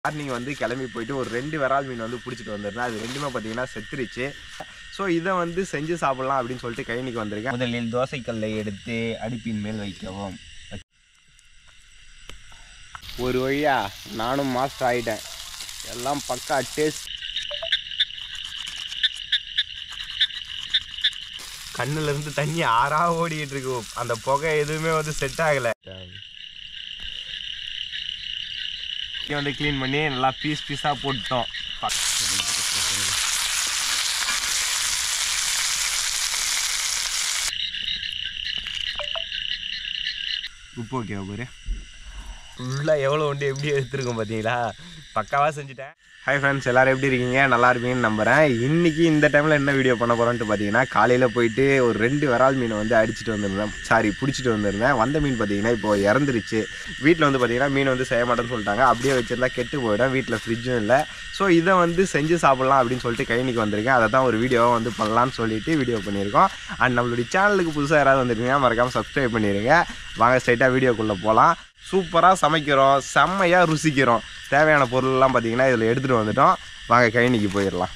Morning வந்து கிளம்பி போயிட்டு ஒரு 2 விரால் மீன் வந்து பிடிச்சிட்டு வந்திருந்தேன். அது ரெண்டுமே பார்த்தீங்கன்னா செத்துருச்சு. ஸோ இதை வந்து செஞ்சு சாப்பிடலாம் அப்படின்னு சொல்லிட்டு கைனிக்கு வந்திருக்கேன். முதலில் தோசைக்கல்லை எடுத்து அடுப்பின் மேல் வைக்கவும். ஒரு வழியா நானும் மாஸ்டர் ஆகிட்டேன். எல்லாம் பக்கா டேஸ்ட். கண்ணுல இருந்து தண்ணி ஆறா ஓடிட்டு இருக்கு. அந்த புகை எதுவுமே வந்து செட் ஆகலை. வந்து க்ளீன் பண்ணி நல்லா பீஸாக போட்டோம். உப்பு ஓகேவா பாரு. ஃபுல்லாக எவ்வளோ உண்டு எப்படி எடுத்துருக்கோம் பார்த்தீங்களா? பக்காவாக செஞ்சுட்டேன். ஹாய் ஃப்ரெண்ட்ஸ், எல்லோரும் எப்படி இருக்கீங்க? நல்லா இருப்பீங்கன்னு நம்புகிறேன். இன்றைக்கி இந்த டைமில் என்ன வீடியோ பண்ண போகிறோன்ட்டு பார்த்தீங்கன்னா, காலையில் போயிட்டு ஒரு 2 விரால் மீனை வந்து அடிச்சுட்டு வந்திருந்தேன். பிடிச்சிட்டு வந்திருந்தேன். வந்த மீன் பார்த்தீங்கன்னா இப்போ இறந்துருச்சு. வீட்டில் வந்து பார்த்தீங்கன்னா மீன் வந்து செய்ய மாட்டேன்னு சொல்லிட்டாங்க. அப்படியே வச்சிருந்தா கெட்டு போயிடும். வீட்டில் ஃப்ரிட்ஜும் இல்லை. ஸோ இதை வந்து செஞ்சு சாப்பிட்லாம் அப்படின்னு சொல்லிட்டு கைனிக்கு வந்திருக்கேன். அதை தான் ஒரு வீடியோவாக வந்து பண்ணலான்னு சொல்லிட்டு வீடியோ பண்ணியிருக்கோம். அண்ட் நம்மளுடைய சேனலுக்கு புதுசாக யாராவது வந்துருக்கீங்கன்னா மறக்காமல் சப்ஸ்கிரைப் பண்ணிடுங்க. வாங்க ஸ்ட்ரைட்டாக வீடியோக்குள்ளே போகலாம். சூப்பராக சமைக்கிறோம், செம்மையாக ருசிக்கிறோம். தேவையான பொருள்லாம் பார்த்தீங்கன்னா இதில் எடுத்துகிட்டு வந்துட்டோம். வாங்க கைனிக்கு போயிடலாம்.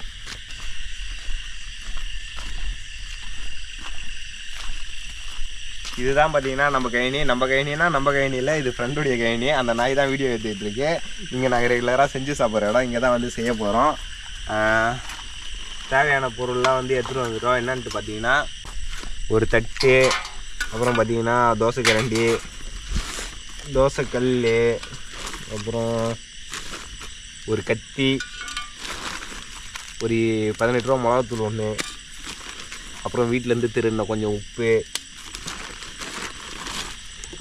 இதுதான் பார்த்தீங்கன்னா நம்ம கைனி. நம்ம கைனியில் இது ஃப்ரெண்டுடைய கைனி. அந்த நாய் தான் வீடியோ எடுத்துக்கிட்டு இருக்கு. இங்கே நாங்கள் ரெகுலராக செஞ்சு சாப்பிட்ற இடம். இங்கே தான் வந்து செய்ய போகிறோம். தேவையான பொருள்லாம் வந்து எடுத்துகிட்டு வந்துட்டோம். என்னன்ட்டு பார்த்தீங்கன்னா ஒரு தட்டு, அப்புறம் பார்த்தீங்கன்னா தோசைக்கரண்டி, தோசைக்கல், அப்புறம் ஒரு கத்தி, ஒரு 18 ரூபா மிளகாத்தூள் ஒன்று, அப்புறம் வீட்டிலேருந்து திருடின கொஞ்சம் உப்பு,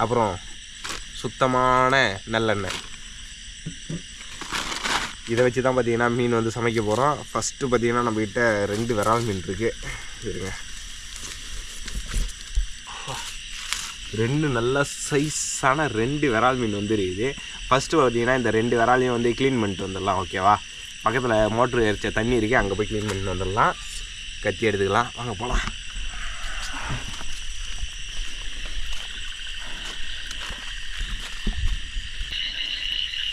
அப்புறம் சுத்தமான நல்லெண்ணெய். இதை வச்சு தான் பார்த்தீங்கன்னா மீன் வந்து சமைக்க போகிறோம். ஃபஸ்ட்டு பார்த்தீங்கன்னா நம்மக்கிட்ட 2 விரால் மீன் இருக்குது. இருங்க, 2 நல்ல சைஸான 2 விரால் மீன் வந்து இருக்குது. ஃபஸ்ட்டு பார்த்தீங்கன்னா இந்த 2 விராலையும் வந்து க்ளீன் பண்ணிட்டு வந்துடலாம். ஓகேவா? பக்கத்தில் மோட்ரு எரிச்ச தண்ணி இருக்குது, அங்கே போய் க்ளீன் பண்ணிட்டு வந்துடலாம். கத்தி எடுத்துக்கலாம், வாங்க போகலாம்.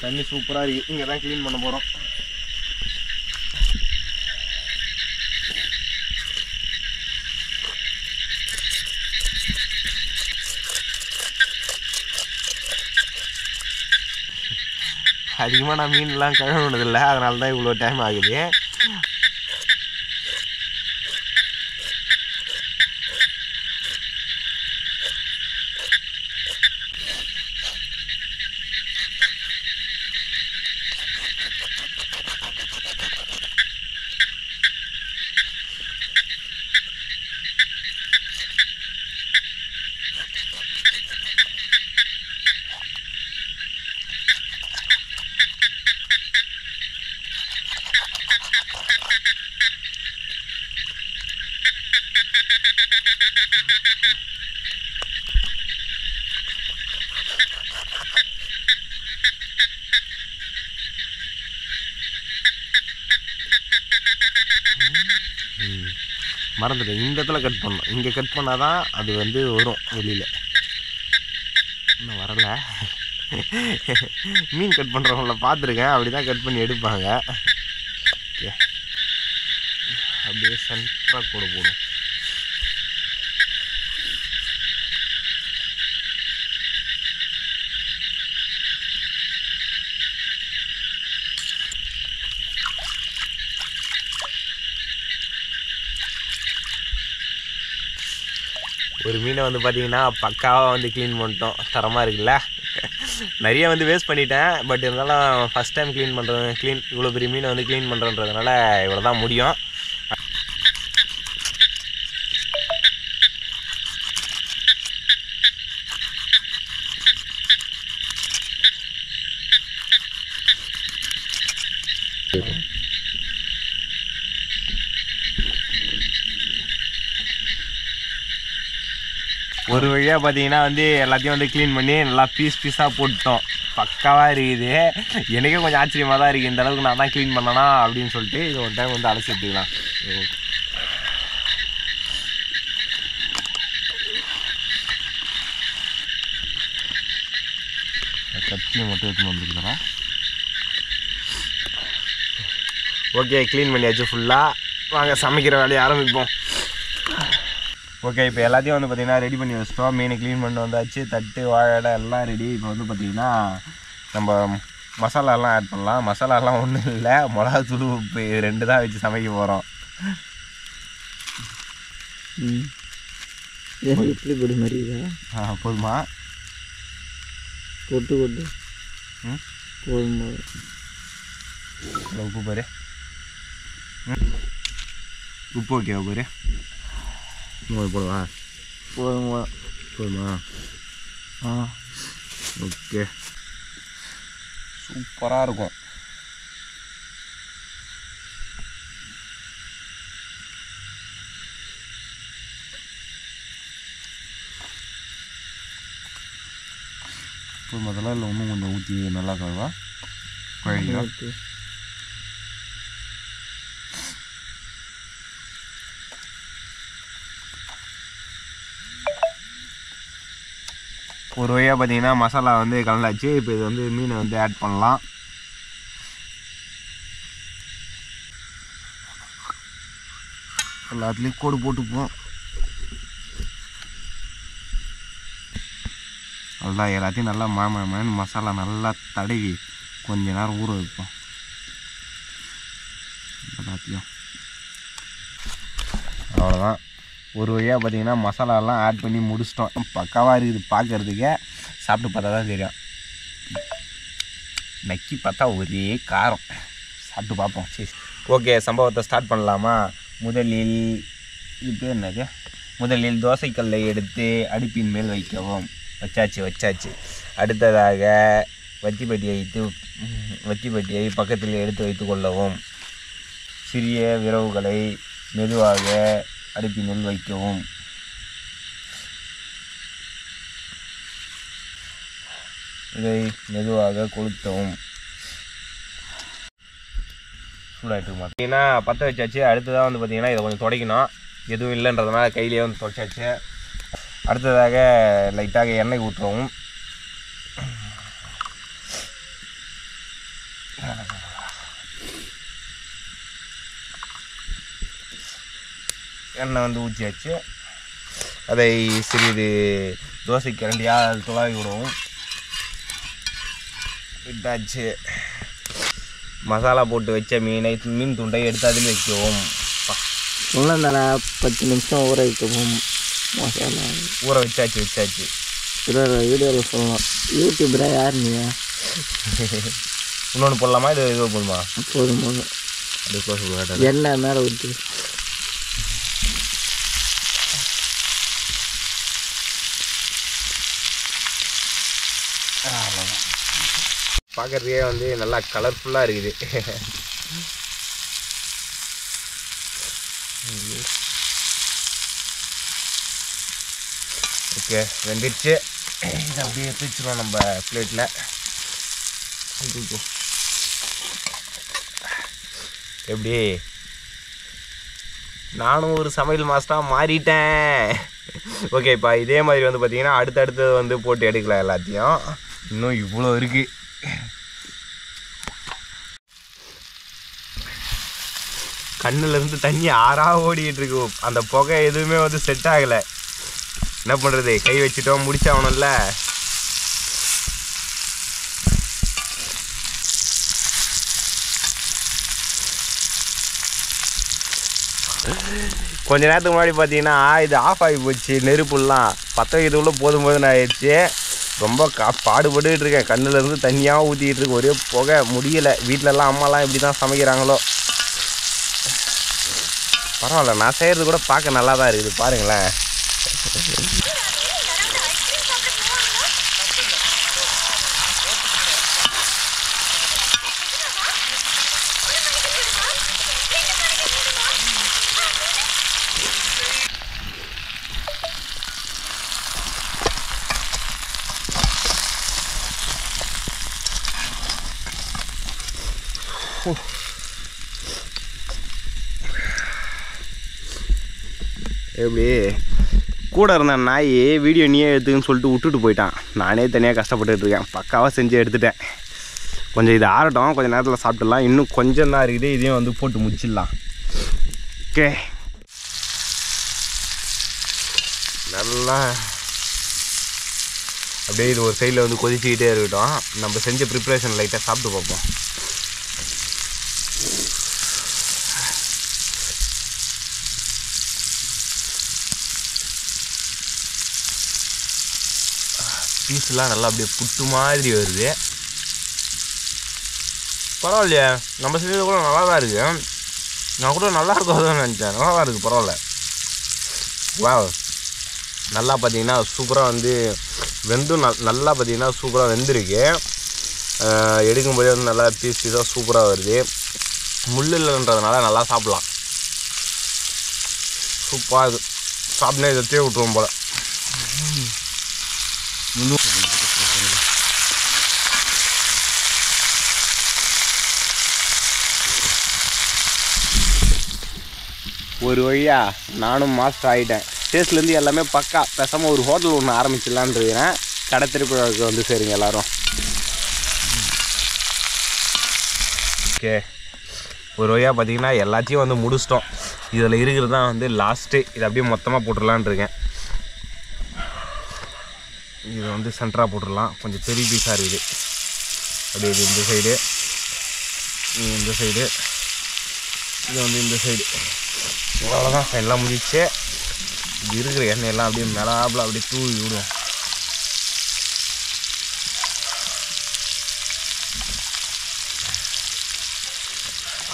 தண்ணி சூப்பராக இருக்குது. இங்கே தான் க்ளீன் பண்ண போகிறோம். அதிகமாக நான் மீன்லாம் கழுவுனதில்லை, அதனால தான் இவ்வளோ டைம் ஆகுது. மறந்துட்டேன், இந்த இடத்துல கட் பண்ணணும். இங்கே கட் பண்ணால் தான் அது வந்து வரும் வெளியில். இன்னும் வரல. மீன் கட் பண்ணுறவங்கள பார்த்துருக்கேன், அப்படி தான் கட் பண்ணி எடுப்பாங்க. ஓகே, அப்படியே சென்டராக கூட போடும். ஒரு மீனை வந்து பார்த்தீங்கன்னா பக்காவாக வந்து க்ளீன் பண்ணிட்டோம். தரமாக இருக்குல்ல? நிறைய வந்து வேஸ்ட் பண்ணிட்டேன். பட் இருந்தாலும் ஃபஸ்ட் டைம் இவ்வளோ பெரிய மீனை வந்து க்ளீன் பண்ணுறன்றதுனால இவ்வளோ தான் முடியும். ஒரு வழியாக பார்த்தீங்கன்னா வந்து எல்லாத்தையும் வந்து க்ளீன் பண்ணி நல்லா பீஸாக போட்டோம். பக்காவாக இருக்குது. எனக்கே கொஞ்சம் ஆச்சரியமாக தான் இருக்குது, இந்த அளவுக்கு நான் தான் க்ளீன் பண்ணனா அப்படின்னு சொல்லிட்டு. இது ஒரு டைம் வந்து அலசி எடுத்துக்கலாம். கத்தியை மட்டும் எடுத்துன்னு வந்துருக்கிறேன். ஓகே, க்ளீன் பண்ணியாச்சு ஃபுல்லாக. வாங்க சமைக்கிற வேலையை ஆரம்பிப்போம். ஓகே, இப்போ எல்லாத்தையும் வந்து பார்த்திங்கன்னா ரெடி பண்ணி வச்சிட்டோம். மீன் க்ளீன் பண்ணி வந்தாச்சு, தட்டு வாழை எல்லாம் ரெடி. இப்போ வந்து பார்த்திங்கன்னா நம்ம மசாலாலாம் ஆட் பண்ணலாம். மசாலாலாம் ஒன்றும் இல்லை, மிளகாத்தூள் உப்பு 2 தான் வச்சு சமைக்க போகிறோம். எப்படி பொடி மாதிரி போதுமா? கொட்டு போதுமா? உப்பு பாரு, உப்பு ஓகே பாரு. போடுவா? போதுமா? ஓகே, சூப்பராக இருக்கும். முதல்ல இல்லை இன்னும் கொஞ்சம் ஊற்றி நல்லா கழுவா குழந்தைங்க. ஒரு வழியாக பார்த்தீங்கன்னா மசாலா வந்து கலந்தாச்சு. இப்போ இது வந்து மீனை வந்து ஆட் பண்ணலாம். எல்லாத்துலேயும் கோடு போட்டுப்போம். நல்லா எல்லாத்தையும் நல்லா மணன்னு மசாலா நல்லா தடவி கொஞ்ச நேரம் ஊற வைப்போம் எல்லாத்தையும். அவ்வளோதான். ஒரு வழியாக பார்த்தீங்கன்னா மசாலாலாம் ஆட் பண்ணி முடிச்சிட்டோம். பக்காவாக இருக்குது பார்க்குறதுக்கே. சாப்பிட்டு பார்த்தா தான் தெரியும். நக்கி பார்த்தா ஒரே காரம். சாப்பிட்டு பார்ப்போம். சரி, ஓகே, சம்பவத்தை ஸ்டார்ட் பண்ணலாமா? முதலில் இது பேர் என்னது? முதலில் தோசைக்கல்லை எடுத்து அடுப்பின் மேல் வைக்கவும். வச்சாச்சு. அடுத்ததாக வச்சிப்பட்டியை பக்கத்தில் எடுத்து வைத்து கொள்ளவும். சிறிய விரவுகளை மெதுவாக அடுப்பினுள் வைக்கவும். இதை மெதுவாக கொளுத்தவும். சூடாகிட்டு பார்த்தீங்கன்னா பற்ற வச்சாச்சு. அடுத்ததாக வந்து பார்த்திங்கன்னா இதை கொஞ்சம் துடைக்கணும். எதுவும் இல்லைன்றதுனால கையிலேயே வந்து துடைச்சாச்சு. அடுத்ததாக லைட்டாக எண்ணெய் ஊற்றவும். எண்ணெய் வந்து ஊற்றியாச்சு. அதை சிறிது தோசை கரண்டியாக துளாவி விடவும். விட்டாச்சு. மசாலா போட்டு வச்ச மீன் துண்டை எடுத்து அதில் வைக்கவும். சொன்னா 10 நிமிஷம் ஊற வைக்கவும். மசாலா ஊற வச்சாச்சு. வீடியோவில் சொல்லலாம். யூடியூபரா யார் நீ? இன்னொன்று போடலாமா? இது போதுமா? போதும். எண்ணெய் மேலே ஊற்றி பார்க்குறதுக்கே வந்து நல்லா கலர்ஃபுல்லாக இருக்குது. ஓகே, வெந்துடுச்சு. இதை அப்படியே எடுத்து வச்சுருவோம் நம்ம பிளேட்டில். எப்படி நானும் ஒரு சமையல் மாஸ்டராக மாறிட்டேன். ஓகேப்பா, இதே மாதிரி வந்து பார்த்திங்கன்னா அடுத்தடுத்து வந்து போட்டு எடுக்கலாம் எல்லாத்தையும். இன்னும் இவ்வளோ இருக்குது. கண்ணுலேருந்து தண்ணி ஆறாக ஓடிக்கிட்டு இருக்கு. அந்த புகை எதுவுமே வந்து செட் ஆகலை. என்ன பண்ணுறது? கை வச்சுட்டோம், முடிச்சாகணும்ல. கொஞ்ச நேரத்துக்கு முன்னாடி பார்த்தீங்கன்னா இது ஆஃப் ஆகி போச்சு. நெருப்புலாம் பற்ற வைக்கிறதுக்குள்ளே போதும் ஆயிடுச்சு. ரொம்ப பாடுபட்டுக்கிட்டு இருக்கேன். கண்ணுலேருந்து தண்ணியாக ஊற்றிக்கிட்டு இருக்கு. ஒரே புகை முடியலை. வீட்டிலலாம் அம்மாலாம் எப்படி தான் சமைக்கிறாங்களோ. பரவாயில்ல, நான் செய்கிறது கூட பார்க்க நல்லா தான் இருக்குது. பாருங்களேன். எப்படி கூட இருந்த நாய் வீடியோ நீயே எடுத்துன்னு சொல்லிட்டு விட்டுட்டு போயிட்டான். நானே தனியாக கஷ்டப்பட்டுட்டு இருக்கேன். பக்காவாக செஞ்சு எடுத்துட்டேன். கொஞ்சம் இது ஆறட்டும், கொஞ்சம் நேரத்தில் சாப்பிட்டுடலாம். இன்னும் கொஞ்சம் தான் இருக்குது, இதையும் வந்து போட்டு முடிச்சிடலாம். ஓகே, நல்லா அப்படியே இது ஒரு சைடில் வந்து கொதிச்சுக்கிட்டே இருக்கட்டும். நம்ம செஞ்ச ப்ரிப்ரேஷன் லைட்டாக சாப்பிட்டு பார்ப்போம். பீஸ்லாம் நல்லா அப்படியே புட்டு மாதிரி வருது. பரவாயில்லையே, நம்ம செஞ்சது கூட நல்லா தான் இருக்குது. நான் கூட நல்லா இருக்கும் நினச்சேன். நல்லா தான் இருக்குது, பரவாயில்ல. வா, நல்லா பார்த்தீங்கன்னா சூப்பராக வந்து வெந்தும் நல்லா பார்த்தீங்கன்னா சூப்பராக வெந்திருக்கு. எடுக்கும்போதே வந்து நல்லா பீஸாக சூப்பராக வருது. முள் இல்லைன்றதுனால நல்லா சாப்பிட்லாம். சூப்பராக இருக்குது. சாப்பிட்னே இதையே விட்டுருவோம் போல். ஒரு வழியா நானும் மாஸ்டர் ஆகிட்டேன். டேஸ்ட்லேருந்து எல்லாமே பக்கா. பேசாமல் ஒரு ஹோட்டல் ஒன்று ஆரம்பிச்சிடலான்னு இருக்கிறேன். கடை திருப்பி வந்து சரிங்க எல்லோரும். ஓகே, ஒரு வழியாக பார்த்தீங்கன்னா எல்லாத்தையும் வந்து முடிச்சிட்டோம். இதில் இருக்கிறது தான் வந்து லாஸ்ட்டு. இதை அப்படியே மொத்தமாக போட்டுடலான் இருக்கேன். இதை வந்து சென்டராக போட்டுடலாம். கொஞ்சம் பெரிய பீஸாக இருக்குது. அப்படியே இது இந்த சைடு, இந்த சைடு, இது வந்து இந்த சைடு. அவ்வளோதான், எல்லாம் முடிச்சு. இது இருக்கிற எண்ணெயெல்லாம் அப்படியே மேலாப்பில் அப்படியே தூவி விடுவோம்.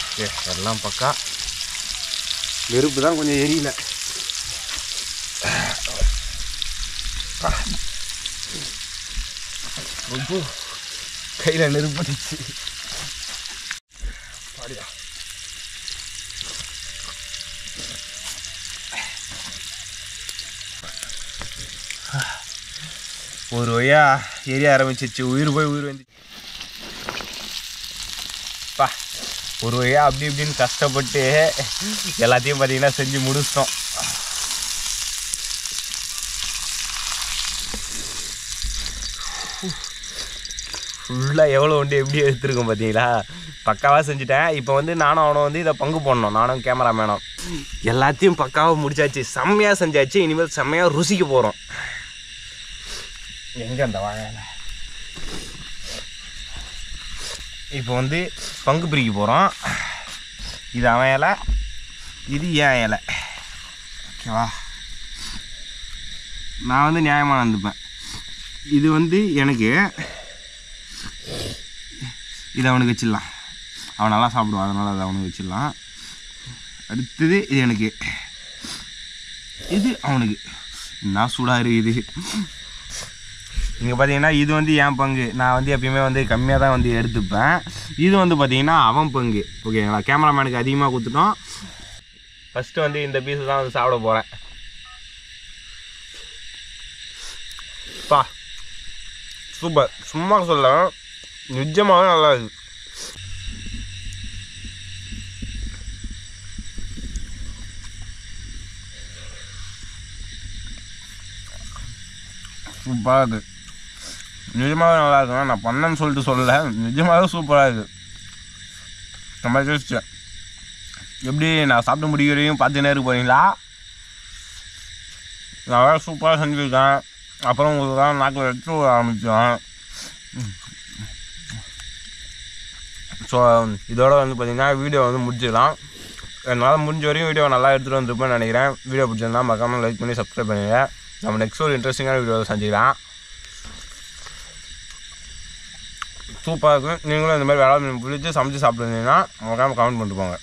ஓகே, எல்லாம் பக்கா. நெருப்பு தான் கொஞ்சம் எரியல. ரொம்ப கையில் நெருப்படிச்சு. பாடியா, ஒரு வழியா எரிய ஆரம்பிச்சிச்சு. உயிர் போய் உயிர் வந்துச்சு. ஒரு வழியா அப்படி இப்படின்னு கஷ்டப்பட்டு எல்லாத்தையும் பார்த்தீங்கன்னா செஞ்சு முடிச்சிட்டோம். ஃபுல்லாக எவ்வளோ உண்டு எப்படி எடுத்துருக்கோம் பார்த்தீங்களா? பக்காவாக செஞ்சுட்டேன். இப்போ வந்து நானும் அவனை வந்து இதை பங்கு போடணும். நானும் கேமராமேனும் எல்லாத்தையும் பக்காவாக முடிச்சாச்சு. செம்மையாக செஞ்சாச்சு. இனிமேல் செம்மையாக ருசிக்க போகிறோம். எங்கே அந்த வாழையில இப்போ வந்து பங்கு பிரிக்க போகிறோம். இது அவன் இலை, இது ஏன் இலை. ஓகேவா? நான் வந்து நியாயமாக வந்துப்பேன். இது வந்து எனக்கு, இதை அவனுக்கு வச்சிடலாம். அவன் நல்லா சாப்பிடுவான், அதனால் அதை அவனுக்கு வச்சிடலாம். அடுத்தது இது எனக்கு, இது அவனுக்கு. என்ன சூடாக இருக்குது. இங்கே பார்த்தீங்கன்னா இது வந்து என் பங்கு. நான் வந்து எப்பயுமே வந்து கம்மியாக தான் வந்து எடுத்துப்பேன். இது வந்து பார்த்தீங்கன்னா அவன் பங்கு. ஓகேங்களா? கேமராமேனுக்கு அதிகமாக கொடுத்துட்டோம். ஃபஸ்ட்டு வந்து இந்த பீஸு தான் வந்து சாப்பிட போகிறேன். பா, சூப்பர். சும்மா சொல்ல, நிஜமாகவே நல்லா இருக்குது. சூப்பராக இருக்குது. நிஜமாகவே நல்லா இருக்குண்ணா. நான் பண்ணேன்னு சொல்லிட்டு சொல்லலை, நிஜமாகவே சூப்பராக இருக்குது. நம்ம யோசிச்சேன் எப்படி நான் சாப்பிட்டு முடிக்கிறதையும் பார்த்துனே இருக்க போகிறீங்களா? நான் வேறு சூப்பராக செஞ்சுருக்கேன். அப்புறம் உங்களுக்கு தான் நாக்கில் எடுத்து ஆரம்பித்தோம். ஸோ இதோட வந்து பார்த்திங்கன்னா வீடியோ வந்து முடிச்சிடலாம். என்னால் முடிஞ்ச வரையும் வீடியோ நல்லா எடுத்துகிட்டு வந்துருப்பேன்னு நினைக்கிறேன். வீடியோ பிடிச்சிருந்தா மறக்காமல் லைக் பண்ணி சப்ஸ்கிரைப் பண்ணுங்க. நம்ம நெக்ஸ்ட் ஒரு இன்ட்ரெஸ்டிங்கான வீடியோவில் செஞ்சுக்கலாம். சூப்பராக இருக்கும். நீங்களும் இந்த மாதிரி வேலை பிடிச்சி சமைச்சு சாப்பிட்ருந்தீங்கன்னா மறக்காமல் கமெண்ட் பண்ணிட்டு போங்க.